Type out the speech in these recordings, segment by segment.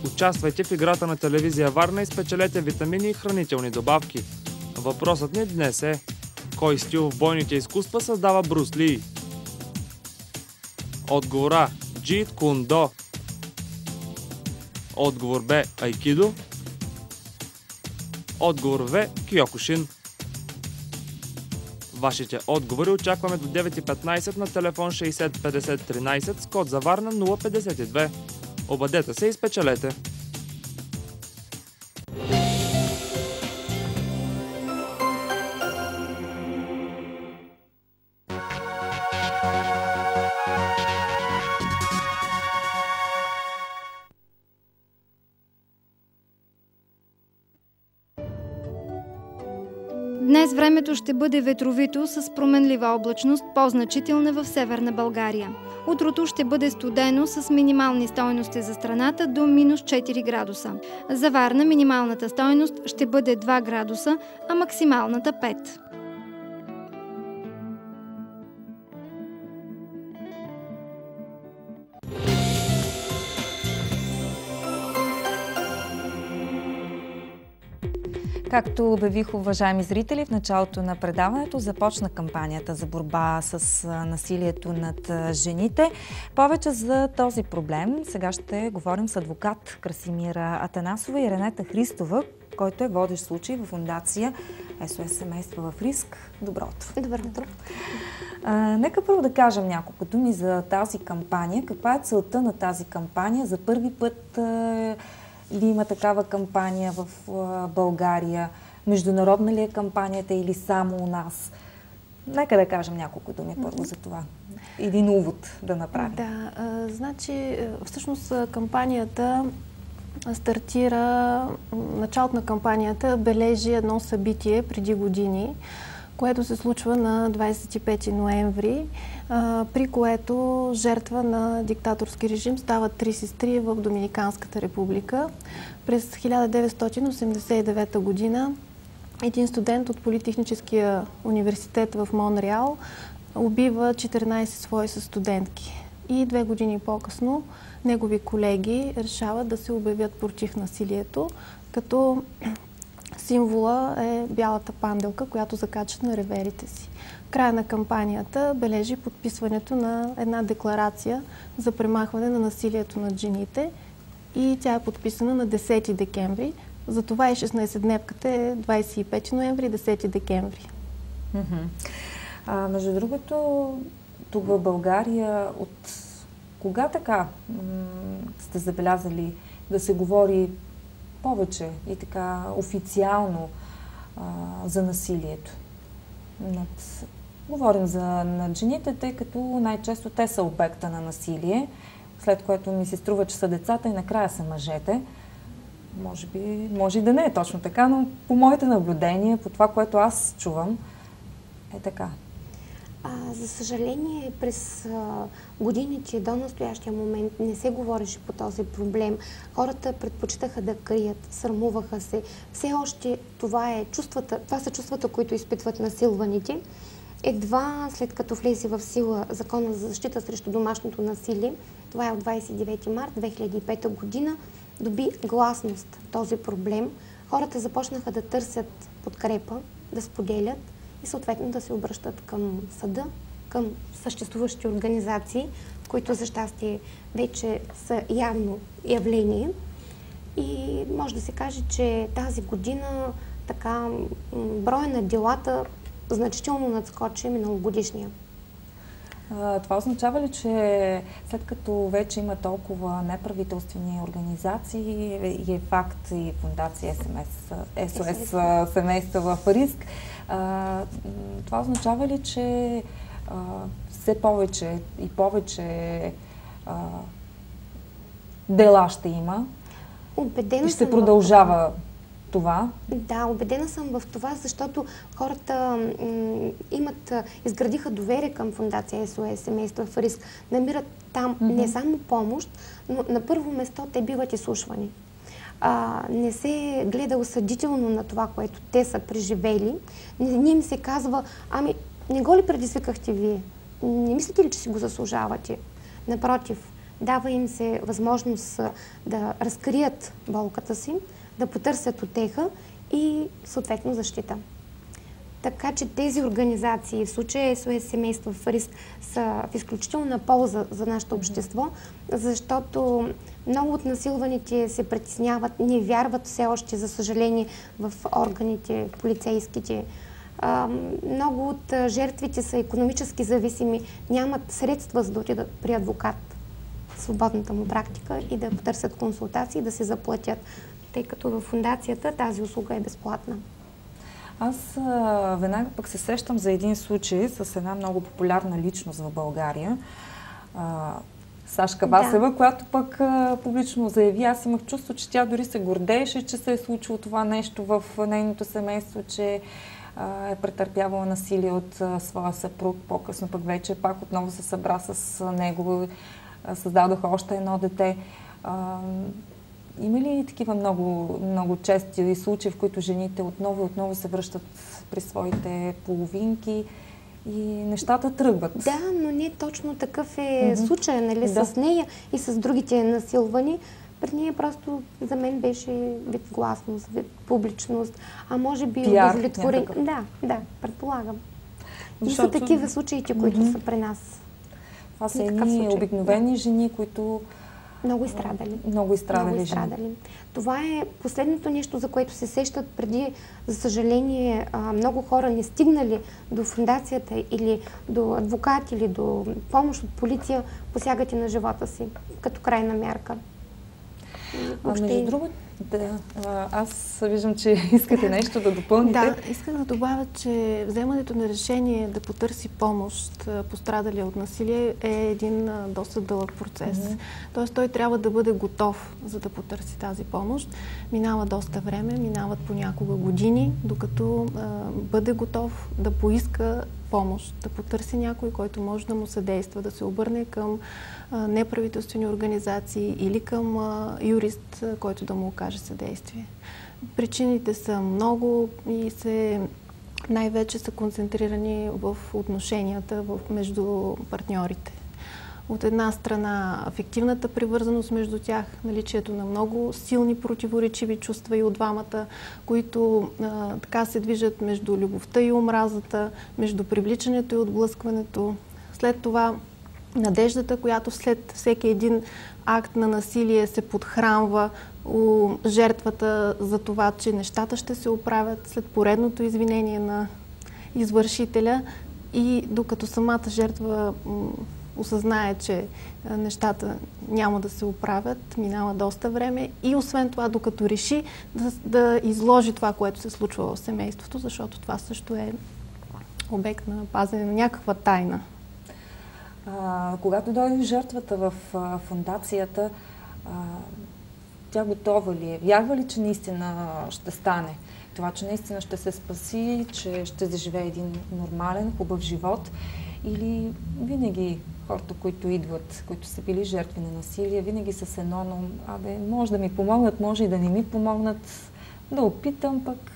Участвайте в играта на телевизия Варна и спечелете витамини и хранителни добавки. Въпросът ни днес е: кой стил в бойните изкуства създава Брус Ли? Отговор А – Джит Кун До. Отговор Б – Айкидо. Отговор В – Киокушин. Вашите отговори очакваме до 9:15 на телефон 60 50 13 с код за Варна 052. Обадете се и спечелете! Днес времето ще бъде ветровито с променлива облачност, по-значителна в Северна България. Утрото ще бъде студено с минимални стойности за страната до минус 4 градуса. За Варна минималната стойност ще бъде 2 градуса, а максималната 5. Както обявих, уважаеми зрители, в началото на предаването започна кампанията за борба с насилието над жените. Повече за този проблем сега ще говорим с адвокат Красимира Атанасова и Ренета Христова, който е водещ случай в фондация СОС Семейства в риск. Добро утро! Добро утро! Нека първо да кажем няколко думи за тази кампания. Каква е целта на тази кампания? За първи път ли има такава кампания в България? Международна ли е кампанията или само у нас? Нека да кажем няколко думи първо за това. Един увод да направим. Да, значи всъщност кампанията стартира, началото на кампанията бележи едно събитие преди години, което се случва на 25 ноември, при което жертва на диктаторски режим стават 3 сестри в Доминиканската република. През 1989 година един студент от Политехническия университет в Монреал убива 14 свои състудентки. И 2 години по-късно негови колеги решават да се обявят против насилието, като символа е бялата панделка, която закачат на реверите си. Края на кампанията бележи подписването на една декларация за премахване на насилието над жените и тя е подписана на 10 декември. Затова и 16-дневката е 25 ноември и 10 декември. Между другото, тук в България от кога така сте забелязали да се говори повече и така официално за насилието? Говорим над жените, тъй като най-често те са обекта на насилие, след което ми се струва, че са децата и накрая са мъжете. Може и да не е точно така, но по моите наблюдения, по това, което аз чувам, е така. За съжаление, през годините до настоящия момент не се говореше по този проблем. Хората предпочитаха да крият, срамуваха се. Все още това са чувствата, които изпитват насилваните. Едва след като влезе в сила Закона за защита срещу домашното насилие, това е от 29 март 2005 година, доби гласност този проблем. Хората започнаха да търсят подкрепа, да споделят и съответно да се обръщат към съда, към съществуващи организации, които за щастие вече са явно явление. И може да се каже, че тази година така броя на делата значително надскочи миналогодишния. Това означава ли, че след като вече има толкова неправителствени организации и е факт и фондация СОС Семейства в риск, това означава ли, че все повече и повече дела ще има и ще продължава това? Да, убедена съм в това, защото хората изградиха доверие към фондация СОС Семейства в риск. Намират там не само помощ, но на първо место те биват изслушвани. Не се гледа осъдително на това, което те са преживели. Не им се казва, ами не го ли предизвикахте вие? Не мислите ли, че си го заслужавате? Напротив, дава им се възможност да разкрият болката си, да потърсят утеха и съответно защита. Така че тези организации, в случая СОС Семейства в риск, са в изключителна полза за нашето общество, защото много от насилваните се притесняват, не вярват все още, за съжаление, в органите, полицейските. Много от жертвите са икономически зависими, нямат средства за да отидат при адвокат, свободната му практика, и да потърсят консултации, да се заплатят, тъй като в фондацията тази услуга е безплатна. Аз веднага пък се сещам за един случай с една много популярна личност в България, Сашка Басева, която пък публично заяви. Аз имах чувство, че тя дори се гордееше, че се е случило това нещо в нейното семейство, че е претърпявала насилие от своя съпруг. По-късно пък вече пак отново се събра с него, създадоха още едно дете. Има ли такива много чести случаи, в които жените отново и отново се връщат при своите половинки и нещата тръгват? Да, но не точно такъв е случай, нали, с нея и с другите насилвани. При нея просто за мен беше вид гласност, вид публичност, а може би удовлетворение. Да, предполагам. И са такива случаите, които са при нас. Това са едни обикновени жени, които много изстрадали. Много изстрадали. Това е последното нещо, за което се сещат преди, за съжаление, много хора не стигнали до фондацията или до адвокат, или до помощ от полиция, посягат и на живота си, като крайна мярка. Между другото, аз виждам, че искате нещо да допълните. Да, искам да добавя, че вземането на решение да потърси помощ пострадалия от насилие е един доста дълъг процес. Тоест той трябва да бъде готов, за да потърси тази помощ. Минава доста време, минават понякога години, докато бъде готов да поиска помощ, да потърси някой, който може да му съдейства, да се обърне към неправителствени организации или към юрист, който да му окаже съдействие. Причините са много и най-вече са концентрирани в отношенията между партньорите. От една страна афективната привързаност между тях, наличието на много силни противоречиви чувства и от двамата, които така се движат между любовта и омразата, между привличането и отблъскването. След това надеждата, която след всеки един акт на насилие се подхранва у жертвата за това, че нещата ще се оправят след поредното извинение на извършителя, и докато самата жертва осъзнае, че нещата няма да се оправят, минава доста време, и освен това, докато реши да изложи това, което се случва в семейството, защото това също е обект на пазене на някаква тайна. Когато дойде жертвата в фондацията, тя готова ли е? Вярва ли, че наистина ще стане? Това, че наистина ще се спаси, че ще заживее един нормален, хубав живот? Или винаги хората, които идват, които са били жертви на насилие, винаги с едно, но може да ми помогнат, може и да не ми помогнат, да опитам пък.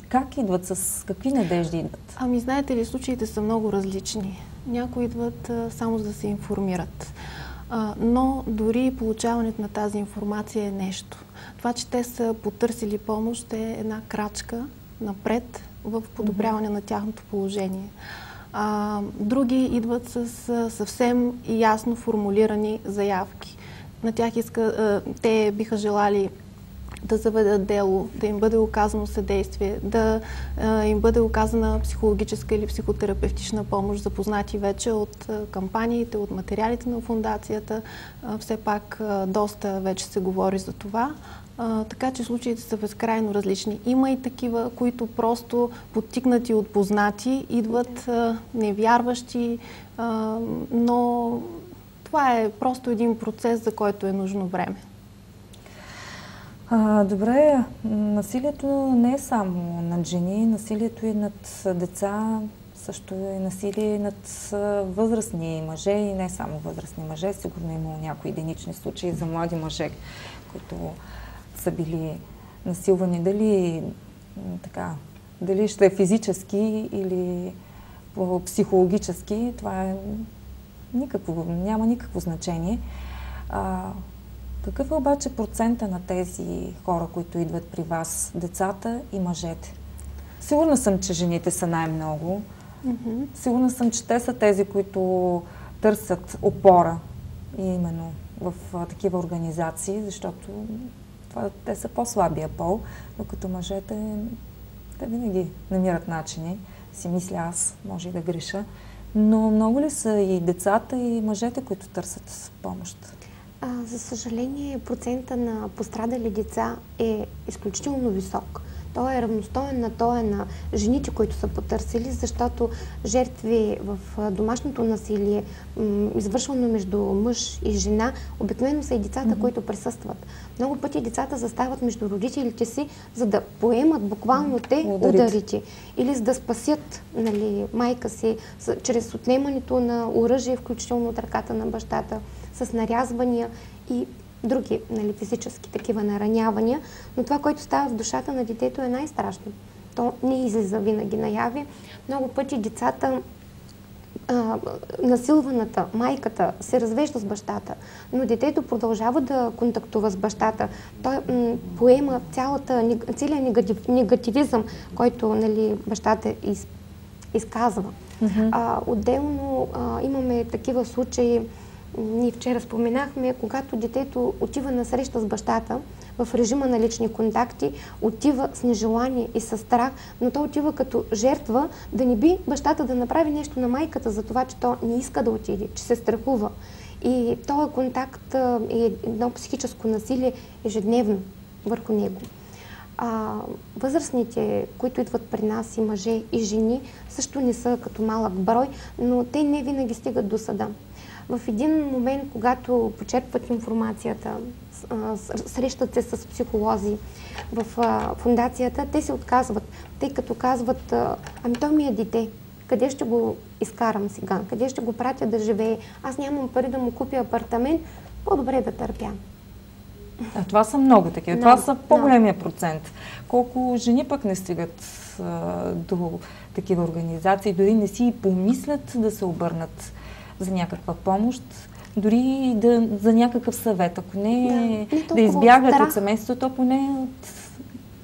Как идват, с какви надежди идват? Знаете ли, случаите са много различни. Някои идват само за да се информират. Но дори получаването на тази информация е нещо. Това, че те са потърсили помощ, е една крачка напред в подобряване на тяхното положение. Други идват с съвсем ясно формулирани заявки. На тях те биха желали да заведат дело, да им бъде оказано съдействие, да им бъде оказана психологическа или психотерапевтична помощ, запознати вече от кампаниите, от материалите на фондацията. Все пак доста вече се говори за това. Така че случаите са безкрайно различни. Има и такива, които просто подтикнати от познати, идват невярващи, но това е просто един процес, за който е нужно време. Добре, насилието не е само над жени, насилието е над деца, също е насилие над възрастни мъже и не само възрастни мъже. Сигурно има някои единични случаи за млади мъже, които са били насилвани. Дали ще е физически или психологически, това е няма никакво значение. Какъв е обаче процента на тези хора, които идват при вас, децата и мъжете? Сигурна съм, че жените са най-много. Сигурна съм, че те са тези, които търсят опора именно в такива организации, защото те са по-слабия пол, докато мъжете те винаги намират начини, си мисля аз, може и да греша. Но много ли са и децата, и мъжете, които търсят помощ? За съжаление, процента на пострадали деца е изключително висок. Той е равностоен на той на жените, които са потърсили, защото жертви в домашното насилие, извършвано между мъж и жена, обикновено са и децата, които присъстват. Много пъти децата застават между родителите си, за да поемат буквално те ударите или за да спасят, нали, майка си чрез отнемането на оръжие, включително от ръката на бащата, с нарязвания и други, нали, физически такива наранявания, но това, което става в душата на детето, е най-страшно. То не излиза винаги наяви. Много пъти децата, насилваната, майката, се развежда с бащата, но детето продължава да контактува с бащата. Той поема целият негативизъм, който, нали, бащата изказва. Отделно имаме такива случаи. Ние вчера споменахме, когато детето отива на среща с бащата в режима на лични контакти, отива с нежелание и със страх, но то отива като жертва да не би бащата да направи нещо на майката за това, че то не иска да отиде, че се страхува. И този контакт е едно психическо насилие ежедневно върху него. Възрастните, които идват при нас, и мъже, и жени, също не са като малък брой, но те не винаги стигат до съда. В един момент, когато почерпват информацията, срещат се с психолози в фондацията, те се отказват, тъй като казват: ами той ми е дете, къде ще го изкарам сега, къде ще го пратя да живее, аз нямам пари да му купя апартамент, по-добре да търпя. Това са много такива, това са по-големия процент. Колко жени пък не стигат до такива организации, дори не си помислят да се обърнат за някаква помощ, дори за някакъв съвет. Ако не да избягат от семейството, поне от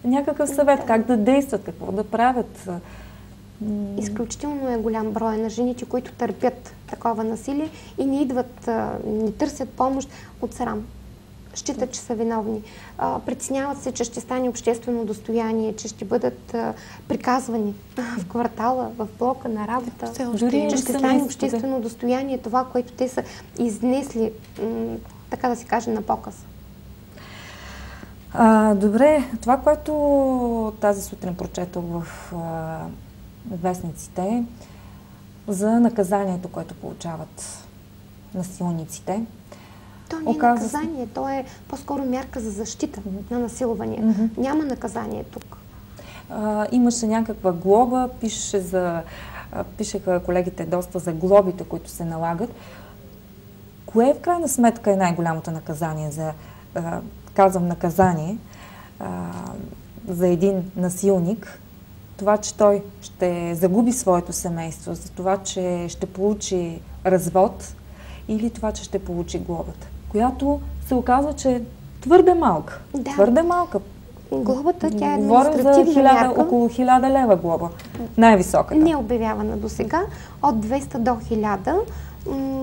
някакъв съвет, как да действат, какво да правят. Изключително е голям брой на жените, които търпят такова насилие и не идват, не търсят помощ от срам. Считат, че са виновни. Притесняват се, че ще стане обществено достояние, че ще бъдат приказвани в квартала, в блока, на работа. Че ще стане обществено достояние това, което те са изнесли, така да се каже, на показ. Добре, това, което тази сутрин прочетох в вестниците за наказанието, което получават насилниците. То не е наказание, то е по-скоро мярка за защита на насилване. Няма наказание тук. Имаше някаква глоба, пишеха колегите доста за глобите, които се налагат. Кое в крайна сметка е най-голямото наказание казвам наказание, за един насилник? Това, че той ще загуби своето семейство, за това, че ще получи развод, или това, че ще получи глобата, която се оказва, че е твърде малка. Да. Твърде малка. Глобата, тя е административна мярка. Около 1000 лева глоба. Най-високата. Не е обявявана до сега. От 200 до 1000.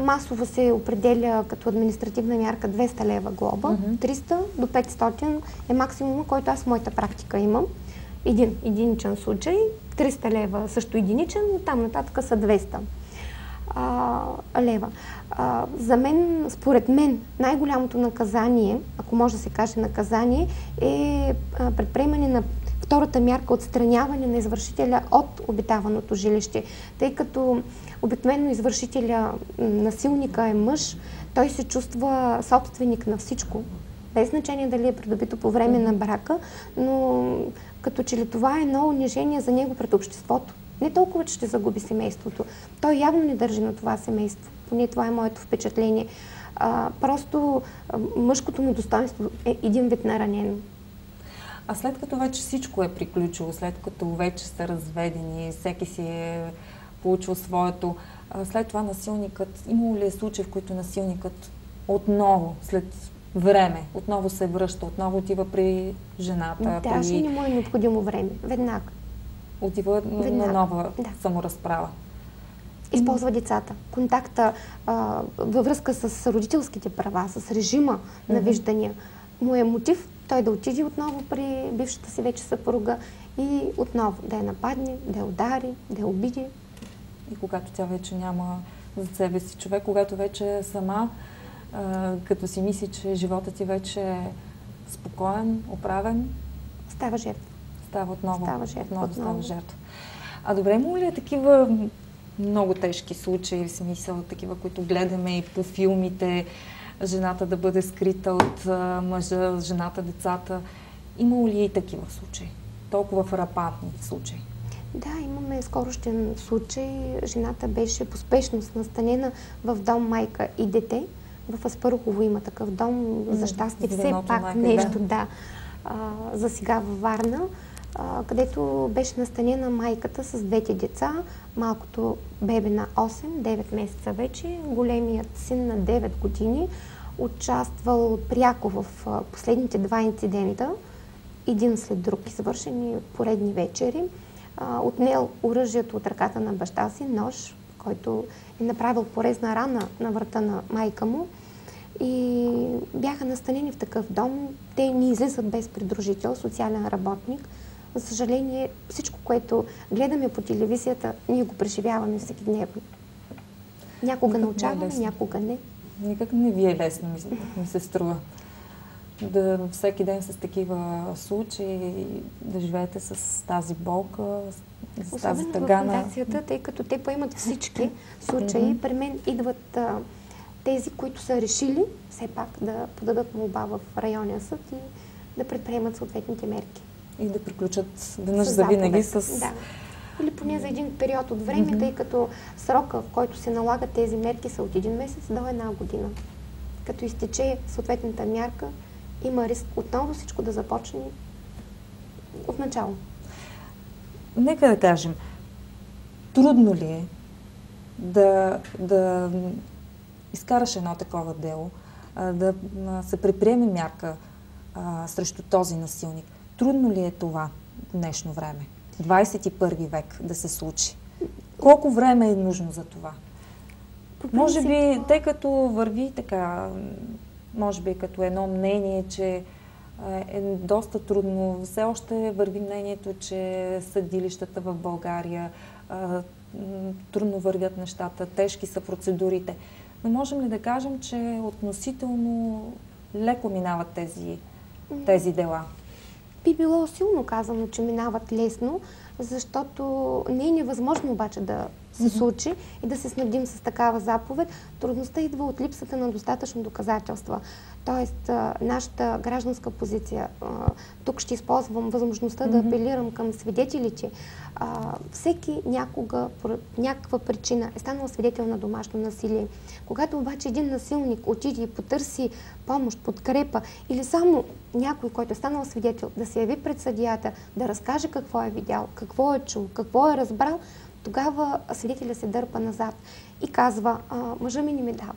Масово се определя като административна мярка 200 лева глоба. 300 до 500 е максимума, който аз в моята практика имам. Единичен случай. 300 лева също единичен, но там нататък са 200 лева. За мен, според мен, най-голямото наказание, ако може да се каже наказание, е предприемане на втората мярка, отстраняване на извършителя от обитаваното жилище. Тъй като обикновено извършителя, насилника е мъж, той се чувства собственик на всичко, без значение дали е придобито по време на брака, но като че ли това е едно унижение за него пред обществото. Не толкова, че ще загуби семейството. Той явно не държи на това семейство. Поне това е моето впечатление. Просто мъжкото му достоинство е един вид наранено. А след като вече всичко е приключило, след като вече са разведени, всеки си е получил своето. След това насилникът, имало ли е случаи, в които насилникът отново, след време, отново се връща, отново отива при жената? Даже не му е необходимо време. Веднага. Отива на нова саморазправа. Използва децата. Контакта във връзка с родителските права, с режима на виждания. Му е мотив той да отиде отново при бившата си вече съпруга и отново да я нападне, да я удари, да я обиди. И когато тя вече няма за себе си човек, когато вече е сама, като си мисли, че животът ти вече е спокоен, оправен, става жертва. Става отново Отново. жертва. А добре, има ли такива много тежки случаи, в смисъл, такива, които гледаме и по филмите, жената да бъде скрита от мъжа, жената, децата? Имало ли и такива случаи? Толкова фрапантни случаи? Да, имаме скорощен случай. Жената беше по спешност настанена в дом майка и дете. В Аспарухово има такъв дом, за щастие все пак майка, нещо, за сега във Варна, където беше настанена майката с двете деца, малкото бебе на 8-9 месеца вече, големият син на 9 години, участвал пряко в последните 2 инцидента, един след друг, извършени поредни вечери. Отнел оръжието от ръката на баща си, нож, който е направил порезна рана на врата на майка му. И бяха настанени в такъв дом. Те не излизат без придружител, социален работник. За съжаление, всичко, което гледаме по телевизията, ние го преживяваме всекидневно. Някога научаваме, някога не. Никак не ви е лесно, ми се струва. Да всеки ден с такива случаи, да живеете с тази болка, с тази тъгана. Особено в фундацията, тъй като те поемат всички случаи. При мен идват тези, които са решили все пак да подадат молба в районния съд и да предприемат съответните мерки. И да приключат веднъж завинаги с... Да. Или поне за един период от време, тъй като срока, в който се налагат тези мерки, са от 1 месец до 1 година. Като изтече съответната мярка, има риск отново всичко да започне от начало. Нека да кажем, трудно ли е да изкараш едно такова дело, да се предприеме мярка срещу този насилник? Трудно ли е това в днешно време? 21 век да се случи? Колко време е нужно за това? Може би, тъй като върви така, може би като едно мнение, че е доста трудно. Все още върви мнението, че съдилищата в България трудно вървят нещата, тежки са процедурите. Но можем ли да кажем, че относително леко минават тези дела? Би било силно казано, че минават лесно, защото не е невъзможно обаче да се случи и да се снабдим с такава заповед. Трудността идва от липсата на достатъчно доказателства. Тоест, нашата гражданска позиция, тук ще използвам възможността да апелирам към свидетелите. Всеки някога, по някаква причина, е станал свидетел на домашно насилие. Когато обаче един насилник отиде и потърси помощ, подкрепа или само някой, който е станал свидетел, да се яви пред съдията, да разкаже какво е видял, какво е чул, какво е разбрал, тогава свидетеля се дърпа назад и казва, мъжа ми не ми дава.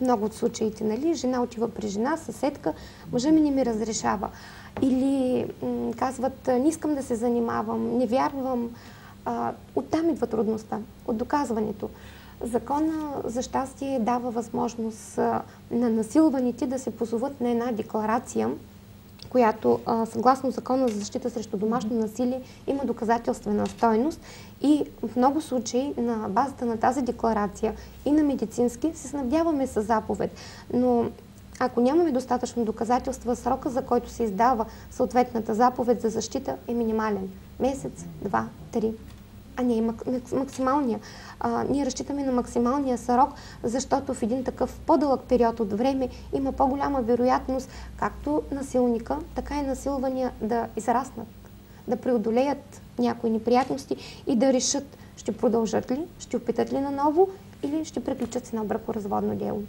Много от случаите, нали? Жена отива при жена, съседка, мъжа ми не ми разрешава. Или казват, не искам да се занимавам, не вярвам. Оттам идва трудността, от доказването. Закона за щастие дава възможност на насилваните да се позоват на една декларация, която съгласно Закона за защита срещу домашно насилие има доказателствена стойност и в много случаи на базата на тази декларация и на медицински се снабдяваме с заповед. Но ако нямаме достатъчно доказателства, срока, за който се издава съответната заповед за защита, е минимален. Месец, 2, 3. А не е максималния. Ние разчитаме на максималния срок, защото в един такъв по-дълъг период от време има по-голяма вероятност както насилника, така и насилвания да израснат, да преодолеят някои неприятности и да решат ще продължат ли, ще опитат ли наново или ще приключат с едно бракоразводно дело.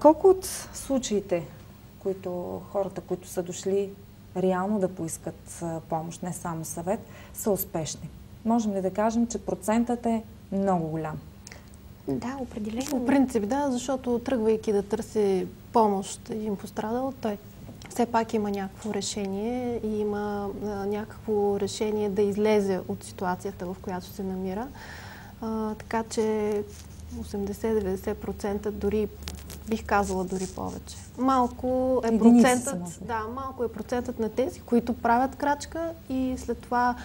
Колко от случаите, хората, които са дошли реално да поискат помощ, не само съвет, са успешни? можем ли да кажем, че процентът е много голям? Да, определено. По принцип, да, защото тръгвайки да търси помощ един пострадал, той все пак има някакво решение и има някакво решение да излезе от ситуацията, в която се намира. Така че 80-90%, дори бих казала дори повече. Малко е процентът на тези, които правят крачка и след това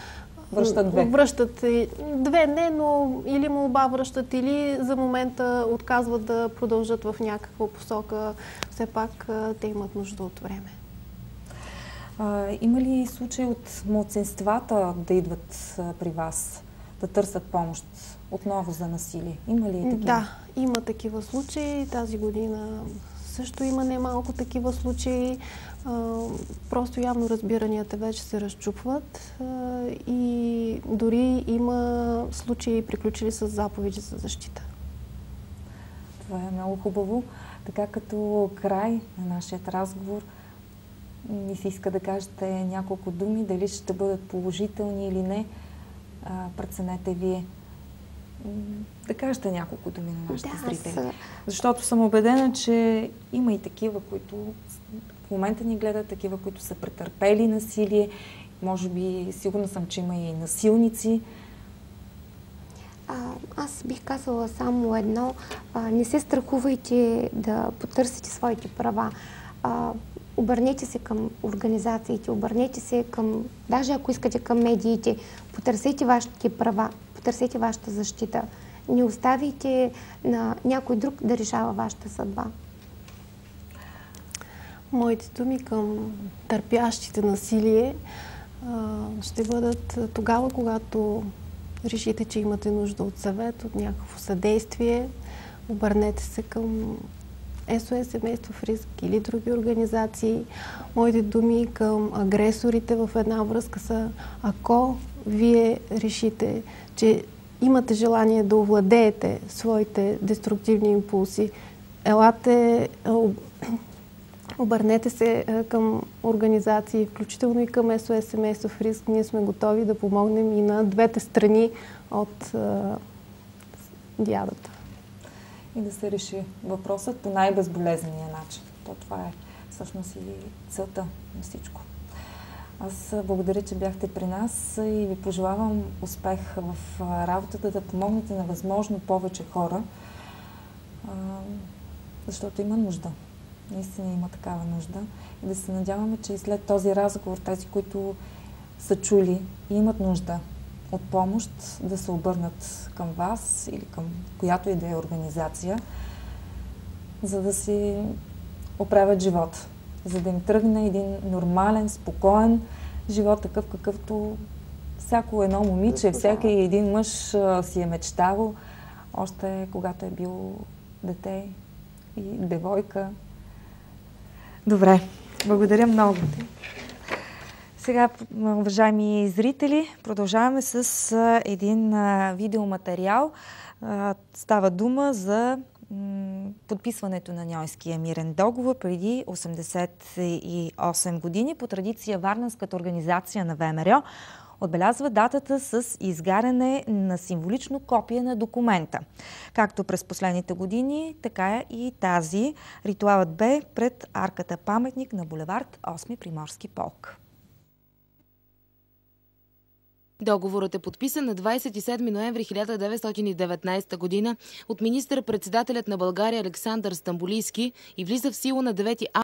връщат две, не, но или молба връщат, или за момента отказват да продължат в някаква посока. Все пак те имат нужда от време. Има ли случаи от малцинствата да идват при вас, да търсят помощ отново за насилие? Има ли такива? Да, има такива случаи. Тази година също има немалко такива случаи. Просто явно разбиранията вече се разчупват и дори има случаи приключили с заповеди за защита. Това е много хубаво. Така като край на нашия разговор, ми се иска да кажете няколко думи, дали ще бъдат положителни или не. Преценете вие. Да кажете няколко думи на нашите зрители. Защото съм убедена, че има и такива, които в момента ни гледат, такива, които са претърпели насилие. Може би, сигурна съм, че има и насилници. Аз бих казала само едно. Не се страхувайте да потърсите своите права. Обърнете се към организациите, обърнете се към, даже ако искате, към медиите. Потърсете вашите права, потърсете вашата защита. Не оставите на някой друг да решава вашата съдба. Моите думи към търпящите насилие ще бъдат тогава, когато решите, че имате нужда от съвет, от някакво съдействие. Обърнете се към СОС Семейство в риск или други организации. Моите думи към агресорите в една връзка са: ако вие решите, че имате желание да овладеете своите деструктивни импулси, елате, обърнете се към организации, включително и към СОС Семейство в риск. Ние сме готови да помогнем и на двете страни от диадата. И да се реши въпросът по най-безболезнения начин. Това е всъщност и целта на всичко. Аз благодаря, че бяхте при нас и ви пожелавам успех в работата, да помогнете на възможно повече хора, защото има нужда. Наистина има такава нужда. И да се надяваме, че и след този разговор, тези, които са чули и имат нужда от помощ, да се обърнат към вас или към която и да е организация, за да си оправят живота, за да им тръгне един нормален, спокоен живот, такъв какъвто всяко едно момиче, всеки един мъж си е мечтавал, още когато е бил дете и девойка. Добре, благодаря много. Сега, уважаеми зрители, продължаваме с един видеоматериал. Става дума за подписването на Ньойския мирен договор преди 88 години. По традиция Варненската организация на ВМРО отбелязва датата с изгаряне на символично копие на документа. Както през последните години, така и тази. Ритуалът бе пред арката паметник на булевард 8 Приморски полк. Договорът е подписан на 27 ноември 1919 година от министър-председателят на България Александър Стамболийски и влиза в сила на 9